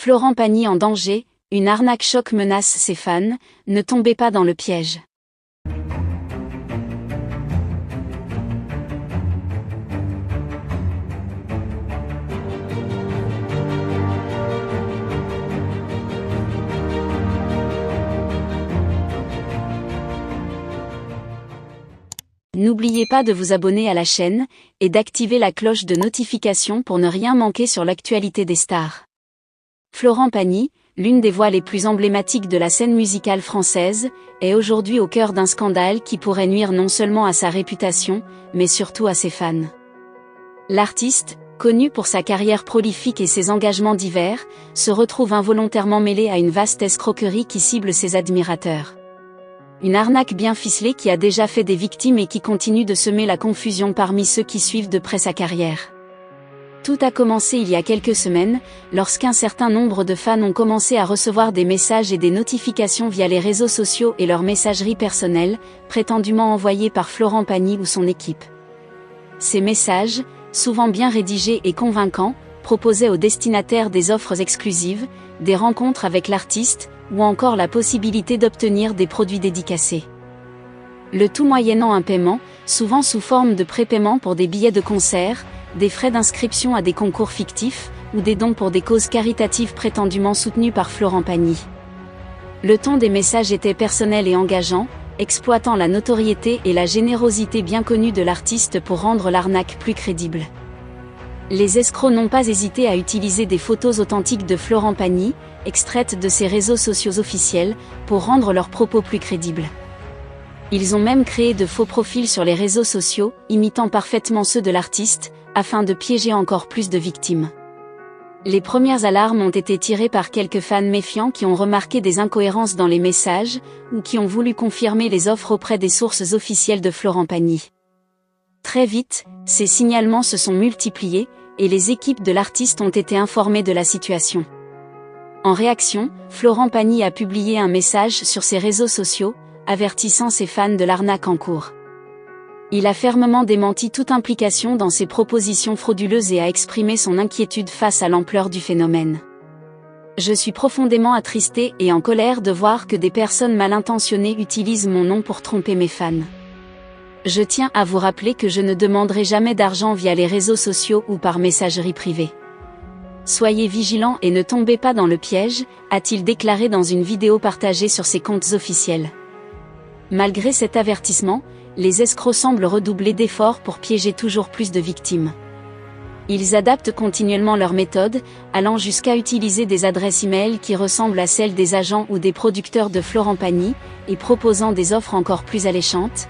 Florent Pagny en danger, une arnaque choc menace ses fans, ne tombez pas dans le piège. N'oubliez pas de vous abonner à la chaîne, et d'activer la cloche de notification pour ne rien manquer sur l'actualité des stars. Florent Pagny, l'une des voix les plus emblématiques de la scène musicale française, est aujourd'hui au cœur d'un scandale qui pourrait nuire non seulement à sa réputation, mais surtout à ses fans. L'artiste, connu pour sa carrière prolifique et ses engagements divers, se retrouve involontairement mêlé à une vaste escroquerie qui cible ses admirateurs. Une arnaque bien ficelée qui a déjà fait des victimes et qui continue de semer la confusion parmi ceux qui suivent de près sa carrière. Tout a commencé il y a quelques semaines, lorsqu'un certain nombre de fans ont commencé à recevoir des messages et des notifications via les réseaux sociaux et leur messagerie personnelle, prétendument envoyés par Florent Pagny ou son équipe. Ces messages, souvent bien rédigés et convaincants, proposaient aux destinataires des offres exclusives, des rencontres avec l'artiste, ou encore la possibilité d'obtenir des produits dédicacés. Le tout moyennant un paiement, souvent sous forme de prépaiement pour des billets de concert, des frais d'inscription à des concours fictifs, ou des dons pour des causes caritatives prétendument soutenues par Florent Pagny. Le ton des messages était personnel et engageant, exploitant la notoriété et la générosité bien connue de l'artiste pour rendre l'arnaque plus crédible. Les escrocs n'ont pas hésité à utiliser des photos authentiques de Florent Pagny, extraites de ses réseaux sociaux officiels, pour rendre leurs propos plus crédibles. Ils ont même créé de faux profils sur les réseaux sociaux, imitant parfaitement ceux de l'artiste, afin de piéger encore plus de victimes. Les premières alarmes ont été tirées par quelques fans méfiants qui ont remarqué des incohérences dans les messages, ou qui ont voulu confirmer les offres auprès des sources officielles de Florent Pagny. Très vite, ces signalements se sont multipliés, et les équipes de l'artiste ont été informées de la situation. En réaction, Florent Pagny a publié un message sur ses réseaux sociaux, avertissant ses fans de l'arnaque en cours. Il a fermement démenti toute implication dans ces propositions frauduleuses et a exprimé son inquiétude face à l'ampleur du phénomène. Je suis profondément attristé et en colère de voir que des personnes mal intentionnées utilisent mon nom pour tromper mes fans. Je tiens à vous rappeler que je ne demanderai jamais d'argent via les réseaux sociaux ou par messagerie privée. Soyez vigilants et ne tombez pas dans le piège, a-t-il déclaré dans une vidéo partagée sur ses comptes officiels. Malgré cet avertissement, les escrocs semblent redoubler d'efforts pour piéger toujours plus de victimes. Ils adaptent continuellement leurs méthodes, allant jusqu'à utiliser des adresses e-mail qui ressemblent à celles des agents ou des producteurs de Florent Pagny, et proposant des offres encore plus alléchantes,